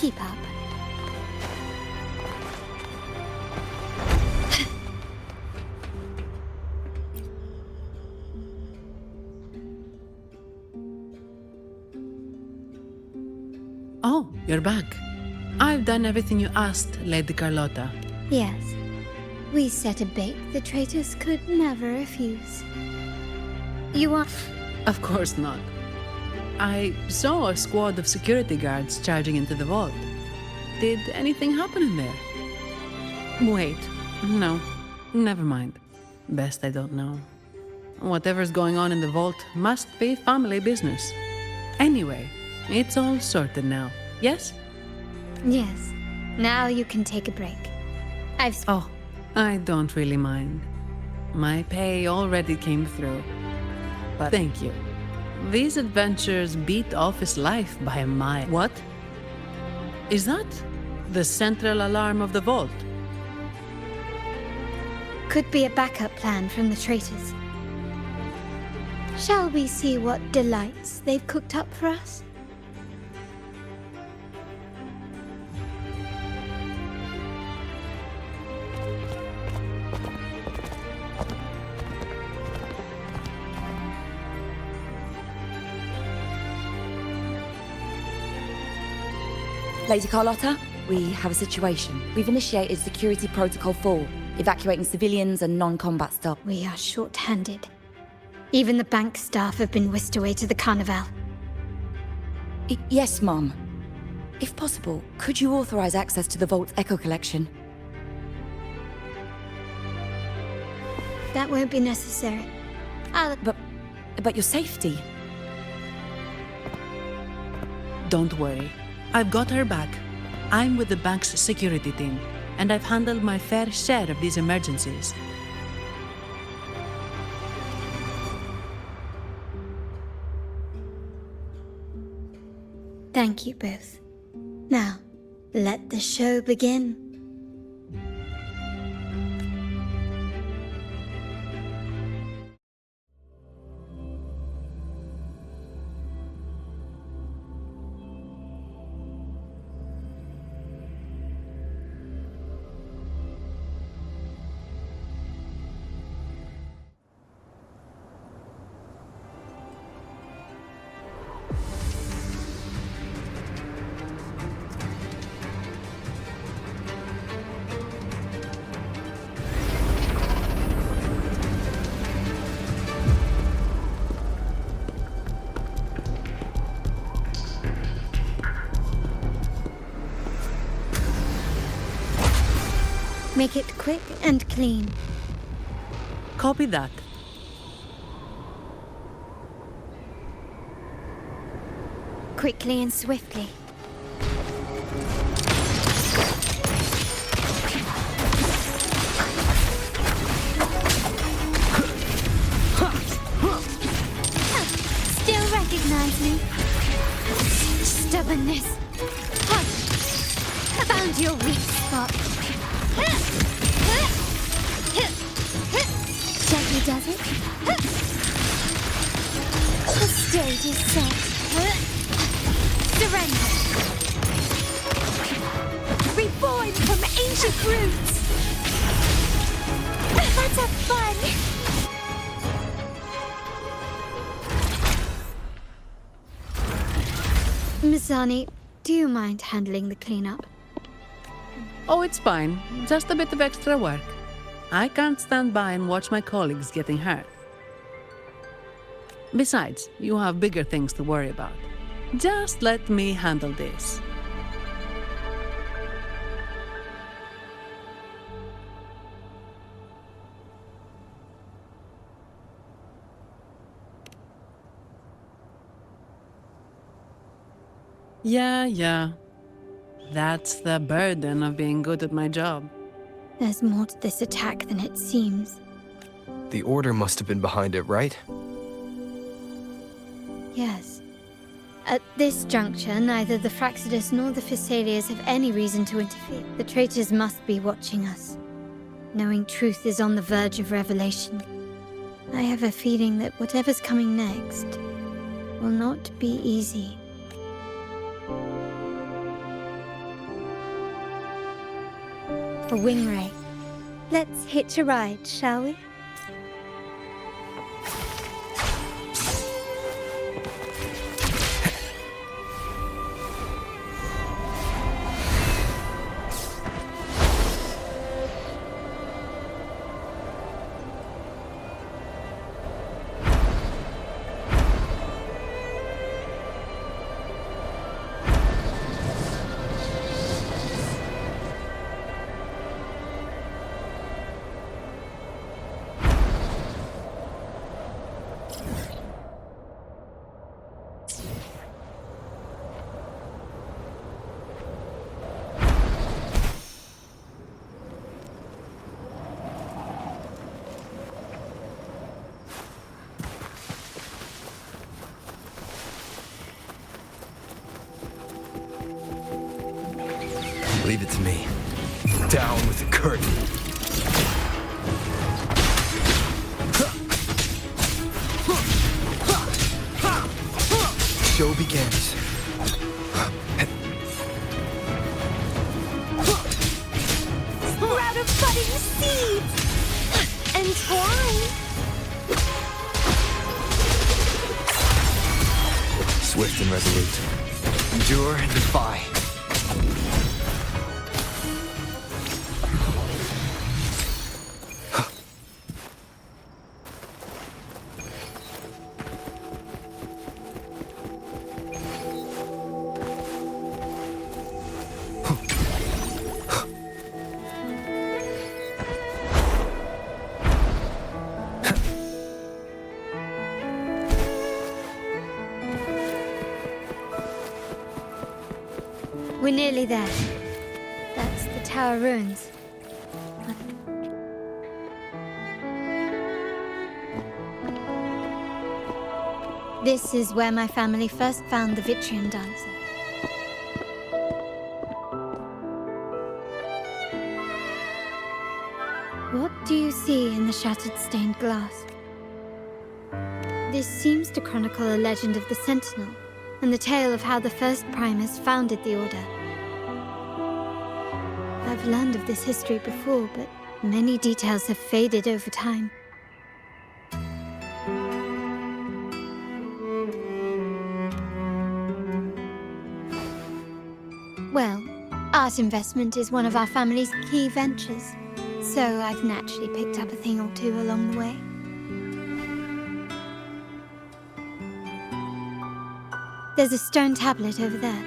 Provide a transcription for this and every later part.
Keep up. Oh, you're back. I've done everything you asked, Lady Carlotta. Yes. We set a bait the traitors could never refuse. You are... Of course not. I saw a squad of security guards charging into the vault. Did anything happen in there? Wait, no, never mind. Best I don't know. Whatever's going on in the vault must be family business. Anyway, it's all sorted now, yes? Yes. Now you can take a break. Oh, I don't really mind. My pay already came through. But thank you. These adventures beat office life by a mile. What? Is that the central alarm of the vault? Could be a backup plan from the traitors. Shall we see what delights they've cooked up for us? Lady Carlotta, we have a situation. We've initiated Security Protocol 4, evacuating civilians and non-combat staff. We are short-handed. Even the bank staff have been whisked away to the Carnival. Yes, Mum. If possible, could you authorize access to the Vault's Echo Collection? That won't be necessary. But your safety? Don't worry. I've got her back. I'm with the bank's security team, and I've handled my fair share of these emergencies. Thank you both. Now, let the show begin. Make it quick and clean. Copy that. Quickly and swiftly. Still recognize me? Stubbornness. Hush! Found your weak spot. Gently does it. The stage is set. Surrender. Reborn from ancient roots. Let's have fun. Mizani, do you mind handling the cleanup? Oh, it's fine. Just a bit of extra work. I can't stand by and watch my colleagues getting hurt. Besides, you have bigger things to worry about. Just let me handle this. Yeah. That's the burden of being good at my job. There's more to this attack than it seems. The Order must have been behind it, right? Yes. At this juncture, neither the Fraxidus nor the Physaelians have any reason to interfere. The traitors must be watching us, knowing truth is on the verge of revelation. I have a feeling that whatever's coming next will not be easy. a wing ray. Let's hitch a ride, shall we? Leave it to me. Down with the curtain. Show begins. Sprout of budding seeds! And twine! Swift and resolute. Endure and defy. We're nearly there. That's the tower ruins. This is where my family first found the Vitrium dancer. What do you see in the shattered stained glass? This seems to chronicle a legend of the Sentinel, and the tale of how the first Primus founded the Order. I've learned of this history before, but many details have faded over time. Well, art investment is one of our family's key ventures, so I've naturally picked up a thing or two along the way. There's a stone tablet over there.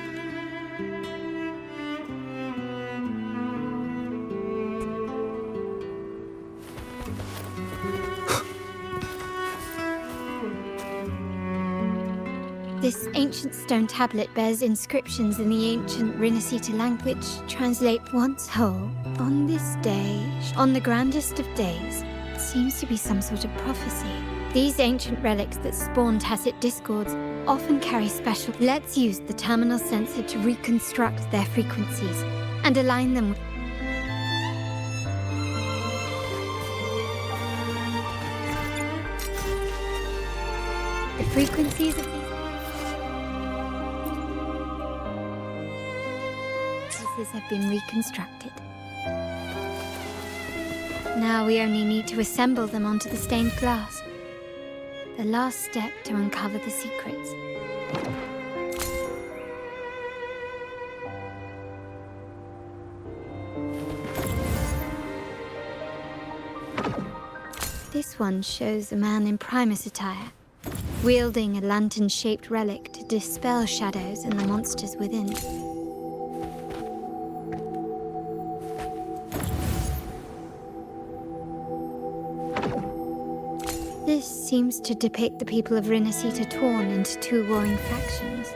This ancient stone tablet bears inscriptions in the ancient Rinascita language which translate once whole, on this day, on the grandest of days. It seems to be some sort of prophecy. These ancient relics that spawn tacit discords often carry special... Let's use the terminal sensor to reconstruct their frequencies and align them with... The frequencies of these have been reconstructed. Now we only need to assemble them onto the stained glass. The last step to uncover the secrets. This one shows a man in Primus attire, wielding a lantern-shaped relic to dispel shadows and the monsters within. This seems to depict the people of Rinascita torn into two warring factions.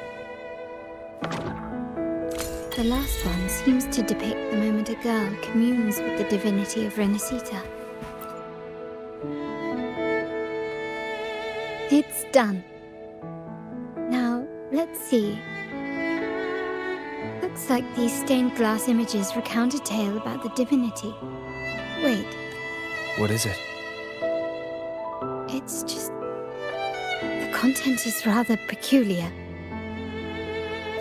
The last one seems to depict the moment a girl communes with the divinity of Rinascita. It's done. Now, let's see. Looks like these stained glass images recount a tale about the divinity. Wait. What is it? It's just... the content is rather peculiar.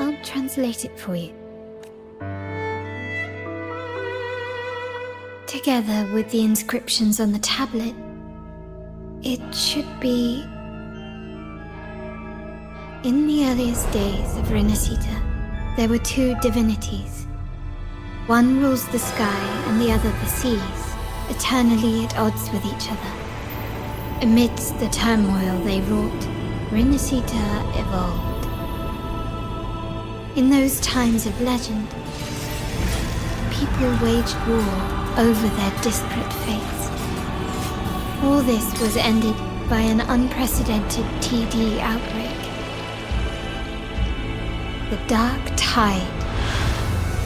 I'll translate it for you. together with the inscriptions on the tablet, it should be... In the earliest days of Renacita, there were two divinities. One rules the sky and the other the seas, eternally at odds with each other. Amidst the turmoil they wrought, Renacita evolved. In those times of legend, people waged war over their disparate fates. All this was ended by an unprecedented TD outbreak. The Dark Tide,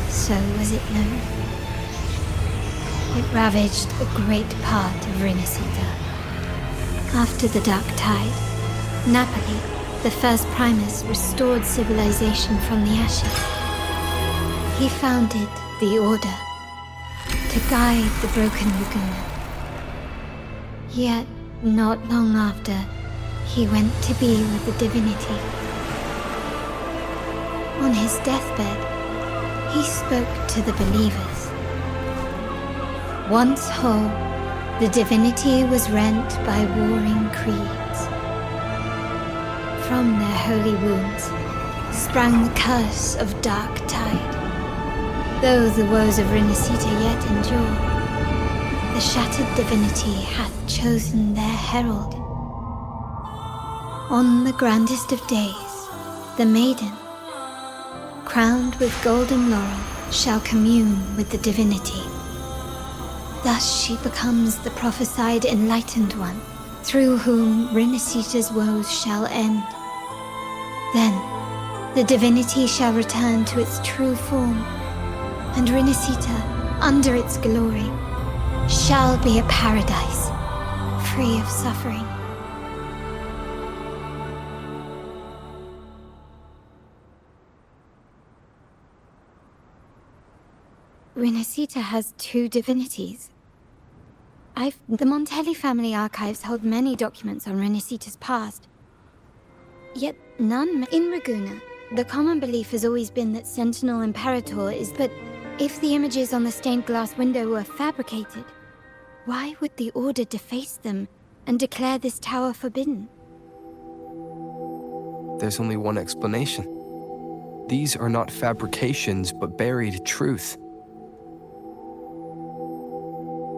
so was it known. It ravaged a great part of Renacita. After the Dark Tide, Napoli, the first Primus, restored civilization from the ashes. He founded the Order to guide the broken Laguna. Yet, not long after, he went to be with the divinity. On his deathbed, he spoke to the believers. Once whole, the divinity was rent by warring creeds. From their holy wounds sprang the curse of Dark Tide. Though the woes of Renacita yet endure, the shattered divinity hath chosen their herald. On the grandest of days, the maiden, crowned with golden laurel, shall commune with the divinity. Thus she becomes the prophesied enlightened one, through whom Renacita's woes shall end. Then, the divinity shall return to its true form, and Renacita, under its glory, shall be a paradise, free of suffering. Renacita has two divinities. The Montelli family archives hold many documents on Renacita's past, yet none in Ragusa. The common belief has always been that Sentinel Imperator is, but if the images on the stained glass window were fabricated, why would the Order deface them and declare this tower forbidden? There's only one explanation. These are not fabrications, but buried truth.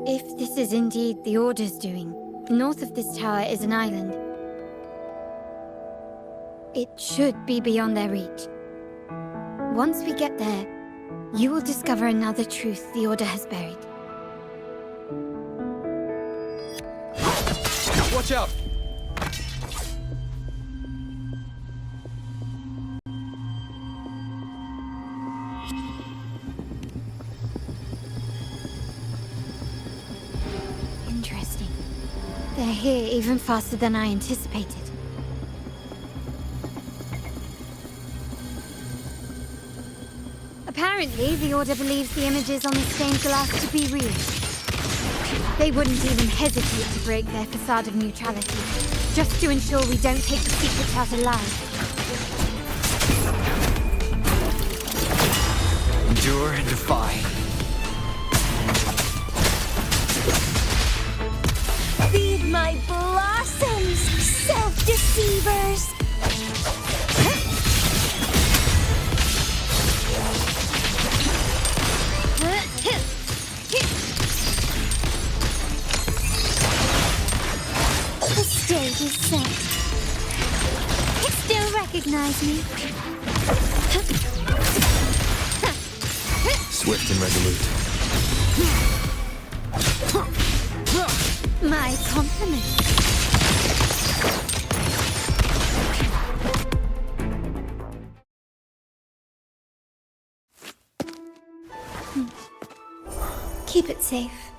If this is indeed the Order's doing, north of this tower is an island. It should be beyond their reach. Once we get there, you will discover another truth the Order has buried. Watch out! Interesting. They're here even faster than I anticipated. Apparently, the Order believes the images on the stained glass to be real. They wouldn't even hesitate to break their facade of neutrality, just to ensure we don't take the secrets out alive. Endure and defy. Feed my blossoms, self-deceivers! The stage is set. Still recognize me? Swift and resolute. My compliments. Keep it safe.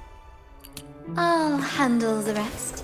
I'll handle the rest.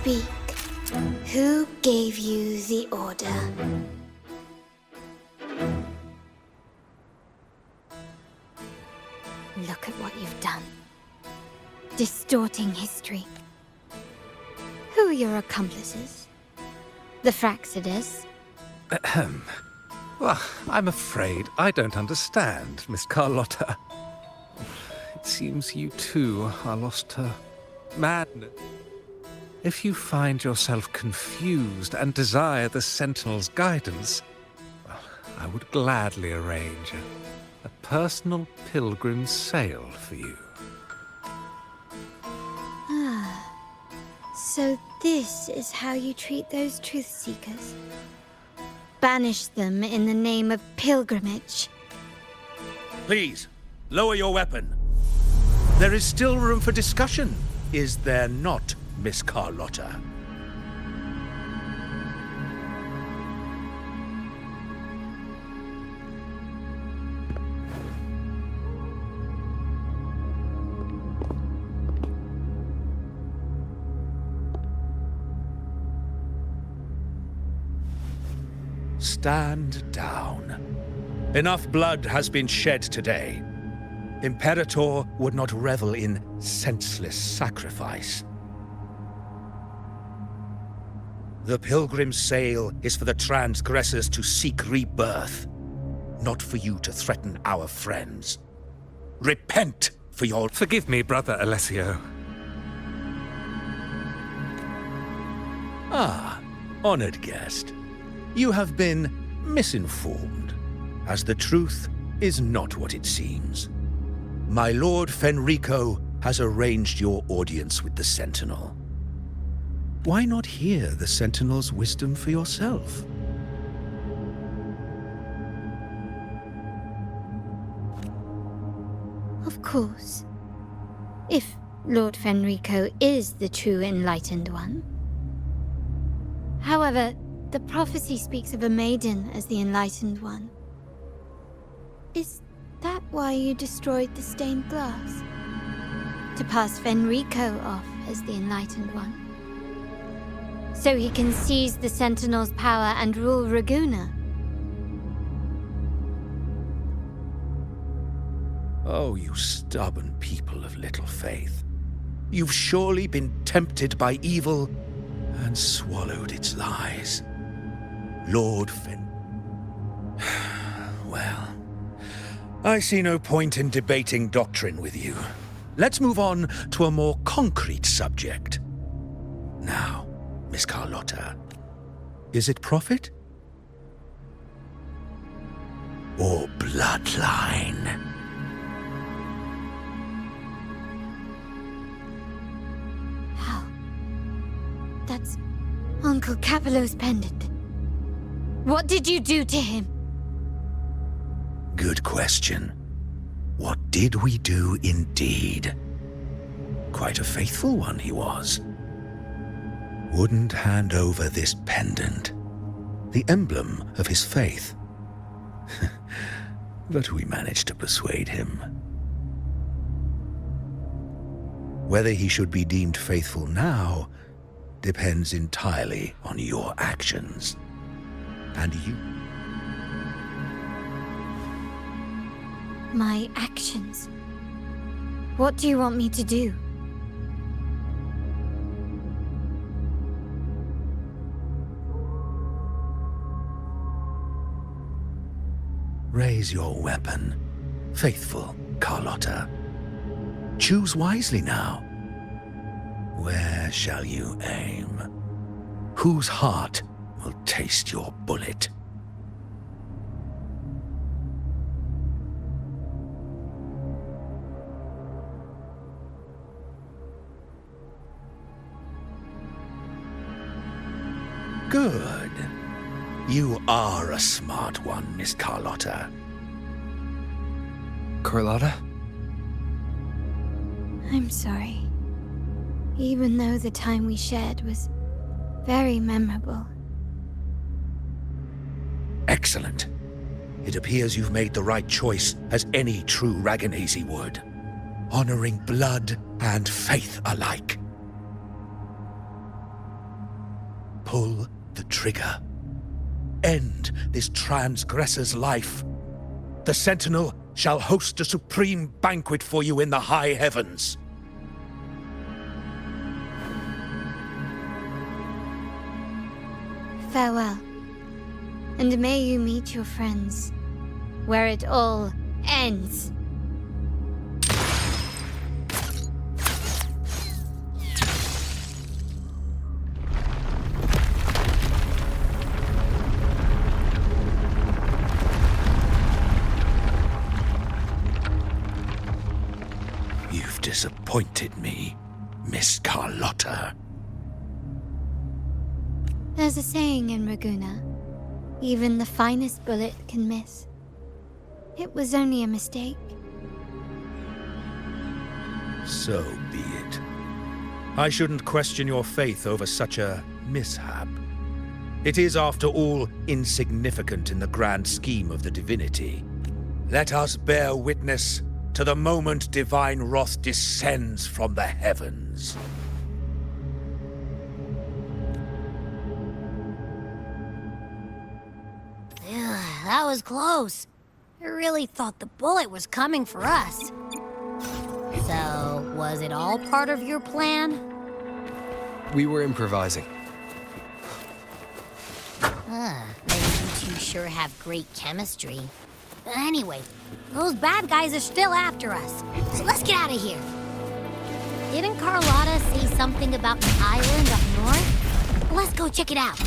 Speak. Who gave you the order? Look at what you've done. Distorting history. Who are your accomplices? The Fraxidus? Ahem. Well, I'm afraid I don't understand, Miss Carlotta. It seems you too are lost to madness. If you find yourself confused and desire the Sentinel's guidance, well, I would gladly arrange a personal pilgrim's sail for you. So this is how you treat those truth seekers? Banish them in the name of pilgrimage. Please, lower your weapon. There is still room for discussion, is there not, Miss Carlotta? Stand down. Enough blood has been shed today. Imperator would not revel in senseless sacrifice. The pilgrim's sail is for the transgressors to seek rebirth, not for you to threaten our friends. Repent for your... Forgive me, Brother Alessio. Ah, honored guest. You have been misinformed, as the truth is not what it seems. My Lord Fenrico has arranged your audience with the Sentinel. Why not hear the Sentinel's wisdom for yourself? Of course. If Lord Fenrico is the true enlightened one. However, the prophecy speaks of a maiden as the enlightened one. Is that why you destroyed the stained glass? To pass Fenrico off as the enlightened one? So he can seize the Sentinel's power and rule Raguna? Oh, you stubborn people of little faith. You've surely been tempted by evil and swallowed its lies. Lord Fen... Well, I see no point in debating doctrine with you. Let's move on to a more concrete subject. Now, Miss Carlotta, is it profit? Or bloodline? How? That's Uncle Capello's pendant. What did you do to him? Good question. What did we do indeed? Quite a faithful one he was. Wouldn't hand over this pendant, the emblem of his faith. But we managed to persuade him. Whether he should be deemed faithful now depends entirely on your actions. And you... My actions? What do you want me to do? Raise your weapon, faithful Carlotta. Choose wisely now. Where shall you aim? Whose heart will taste your bullet? Good. You are a smart one, Miss Carlotta. Carlotta? I'm sorry. Even though the time we shared was very memorable. Excellent. It appears you've made the right choice, as any true Raganese would. Honoring blood and faith alike. Pull the trigger. End this transgressor's life. The Sentinel shall host a supreme banquet for you in the high heavens. Farewell. And may you meet your friends, where it all ends. You've disappointed me, Miss Carlotta. There's a saying in Raguna, even the finest bullet can miss. It was only a mistake. So be it. I shouldn't question your faith over such a mishap. It is, after all, insignificant in the grand scheme of the divinity. Let us bear witness to the moment divine wrath descends from the heavens. That was close. I really thought the bullet was coming for us. So, was it all part of your plan? We were improvising. Maybe you two sure have great chemistry. But anyway, those bad guys are still after us. So let's get out of here. Didn't Carlotta say something about an island up north? Let's go check it out.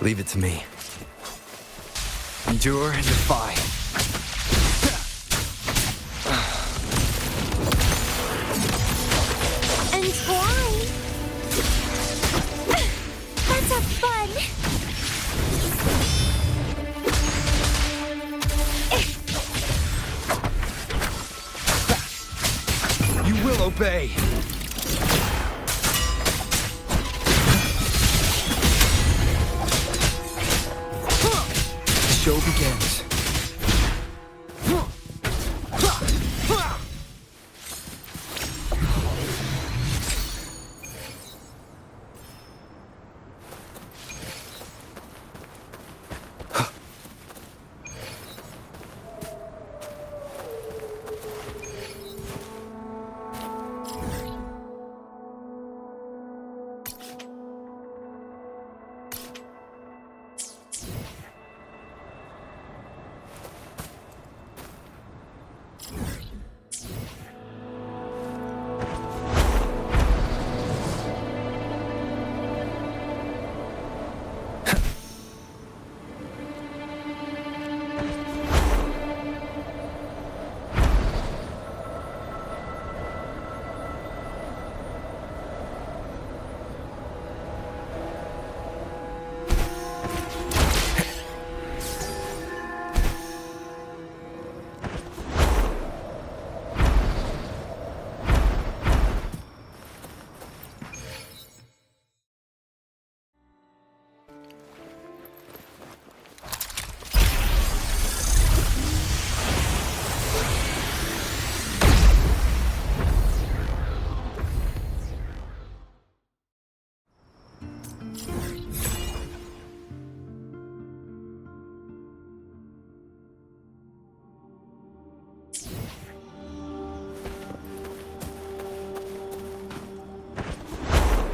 Leave it to me. Endure and defy. Entwine? That's a fun. You will obey. The show begins.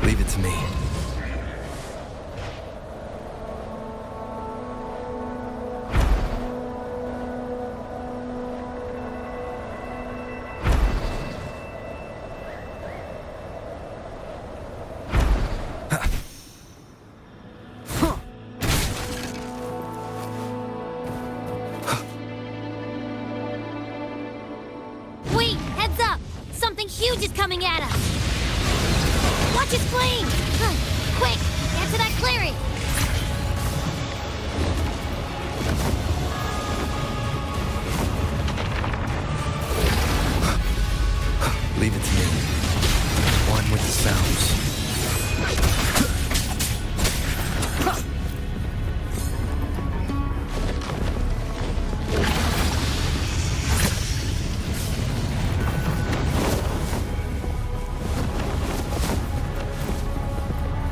Leave it to me. Wait, heads up! Something huge is coming at us! Watch his flame! Quick, get to that clearing! Leave it to me. One with the sounds.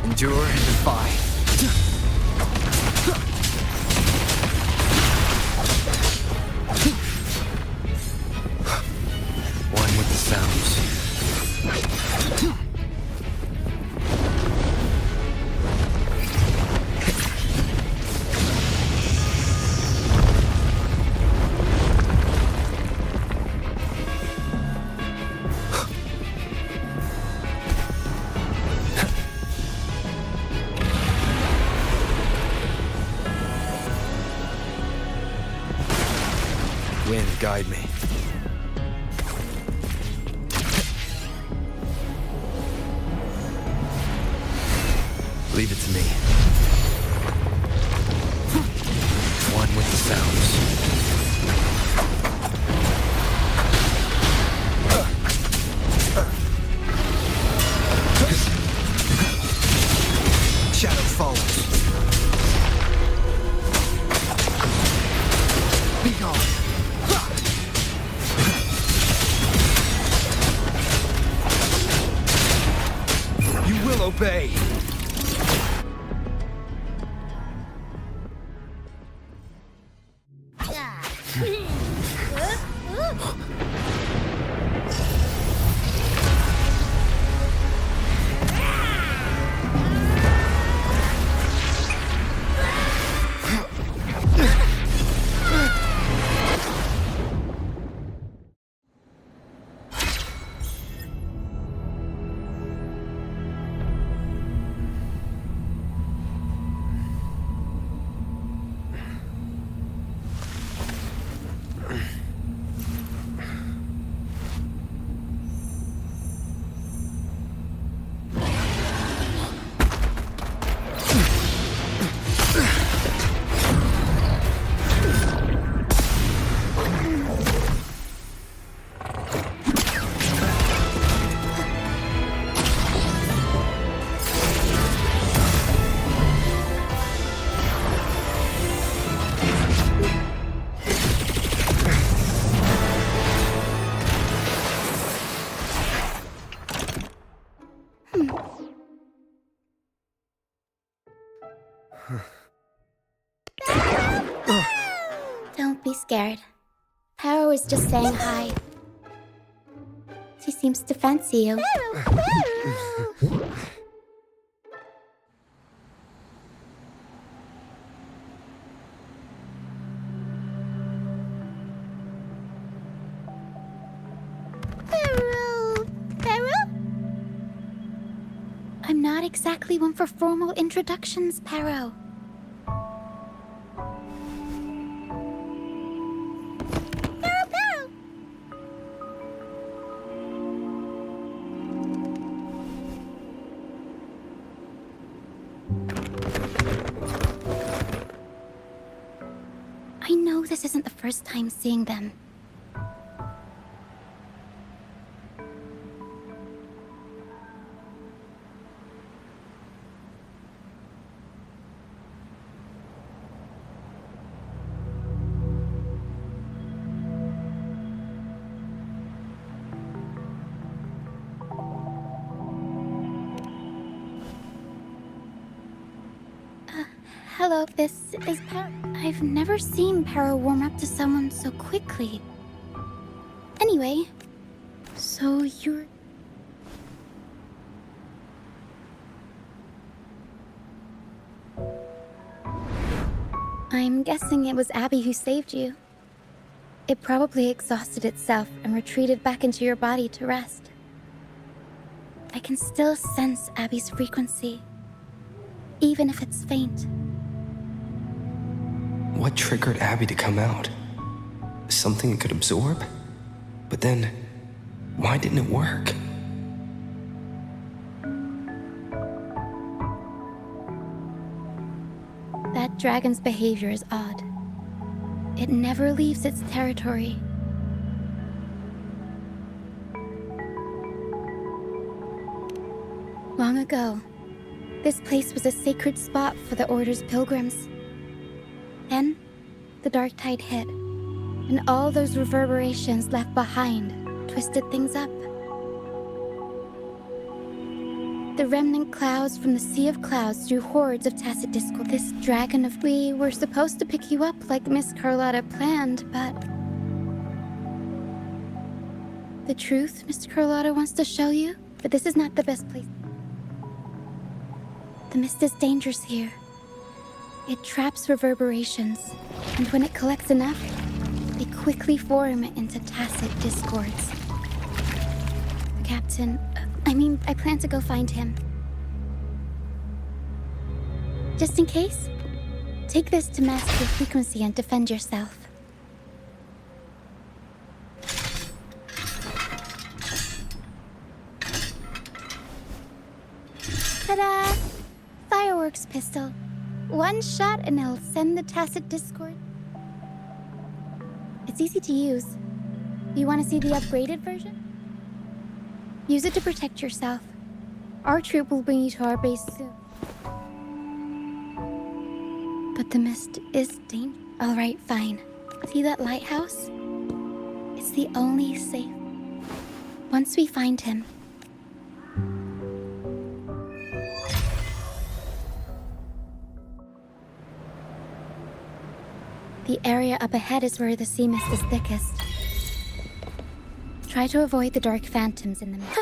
Endure and defy. One with the sounds. Wind, guide me. Leave it to me. One with the sounds. Shadow falls. Be gone. You will obey. scared. Paro is just saying hi. She seems to fancy you. I'm not exactly one for formal introductions, Paro. I know this isn't the first time seeing them. Hello, this is Paro. I've never seen Paro warm up to someone so quickly. Anyway, so you're... I'm guessing it was Abby who saved you. It probably exhausted itself and retreated back into your body to rest. I can still sense Abby's frequency, even if it's faint. What triggered Abby to come out? Something it could absorb? But then, why didn't it work? That dragon's behavior is odd. It never leaves its territory. Long ago, this place was a sacred spot for the Order's pilgrims. Then, the dark tide hit, and all those reverberations left behind twisted things up. The remnant clouds from the Sea of Clouds drew hordes of tacit discord. This dragon of... We were supposed to pick you up like Miss Carlotta planned, but... The truth Miss Carlotta wants to show you, but this is not the best place. The mist is dangerous here. It traps reverberations, and when it collects enough, they quickly form into tacit discords. Captain, I plan to go find him. Just in case, take this to mask your frequency and defend yourself. Ta-da! Fireworks pistol. One shot and it'll send the tacit discord. It's easy to use. You want to see the upgraded version? Use it to protect yourself. Our troop will bring you to our base soon. But the mist is dangerous. Alright, fine. See that lighthouse? It's the only safe. Once we find him, the area up ahead is where the sea mist is thickest. Try to avoid the dark phantoms in the mist.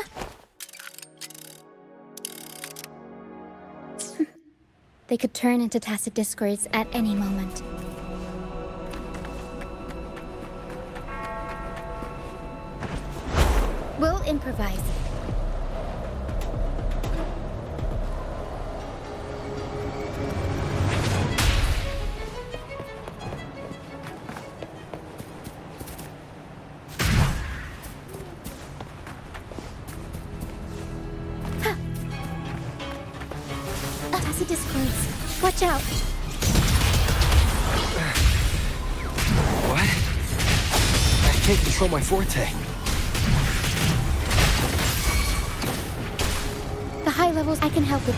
They could turn into tacit discords at any moment. We'll improvise. Tacit discords. Watch out. What? I can't control my forte. The high levels I can help with.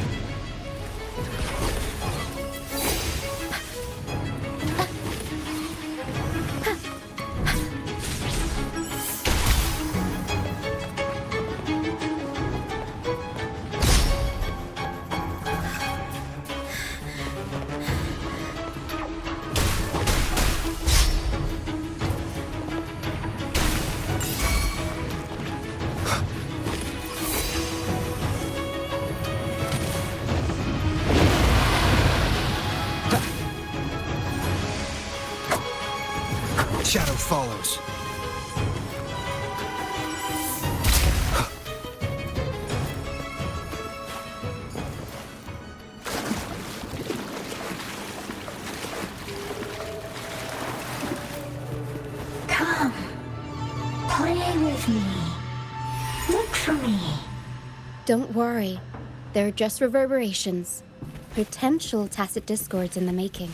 Shadow follows. Come. Play with me. Look for me. Don't worry. They're just reverberations. Potential tacit discords in the making.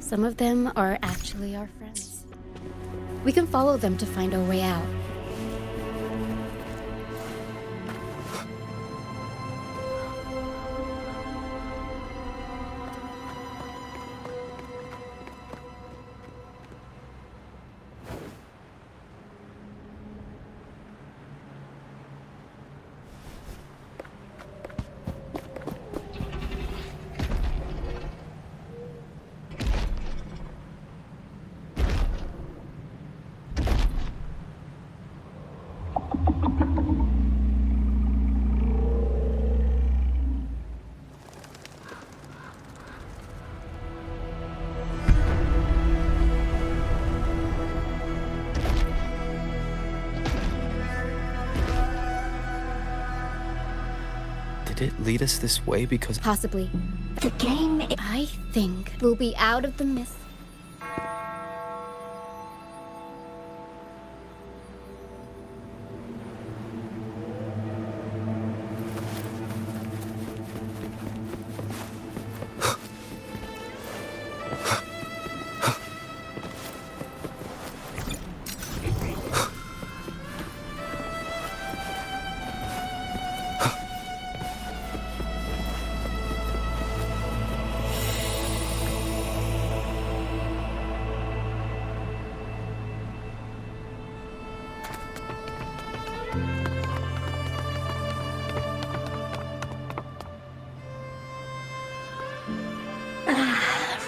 Some of them are actually our friends. We can follow them to find our way out. Did it lead us this way because... Possibly. The game I think we'll be out of the mist.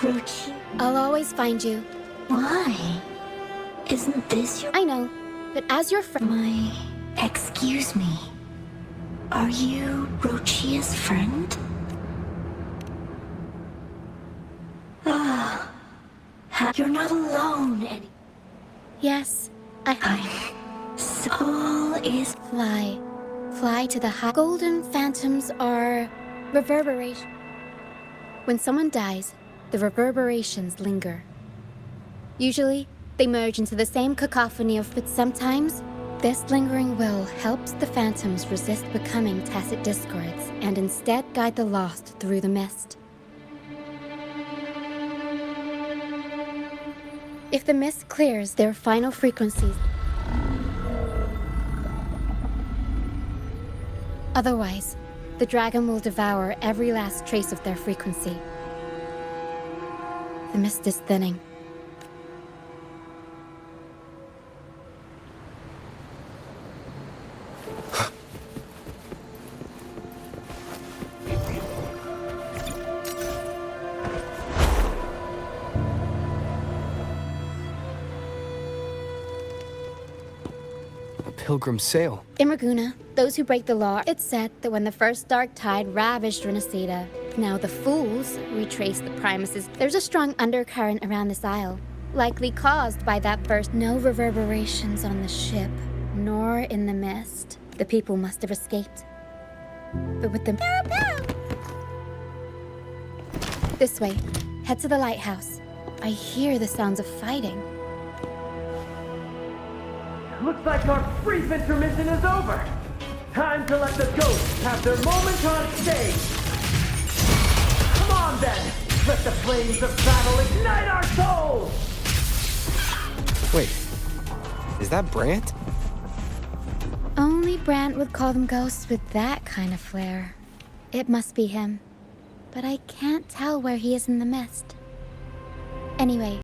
Rochi. I'll always find you. Why? Isn't this your... I know, but as your friend... Excuse me. Are you Rochia's friend? Ah. You're not alone any... Yes, All is... Fly. Fly to the high... Golden phantoms are... reverberation. When someone dies, the reverberations linger. Usually, they merge into the same cacophony of... But sometimes, this lingering will helps the phantoms resist becoming tacit discords and instead guide the lost through the mist. If the mist clears their final frequencies, otherwise, the dragon will devour every last trace of their frequency. The mist is thinning. Pilgrim's sail. In Raguna, those who break the law, it's said that when the first dark tide ravaged Renacida, now the fools retrace the Primuses. There's a strong undercurrent around this isle, likely caused by that first. No reverberations on the ship, nor in the mist. The people must have escaped. But with them... This way. Head to the lighthouse. I hear the sounds of fighting. Looks like our brief intermission is over. Time to let the ghosts have their moment on stage. Come on then, let the flames of battle ignite our souls! Wait, is that Brant? Only Brant would call them ghosts with that kind of flair. It must be him. But I can't tell where he is in the mist. Anyway,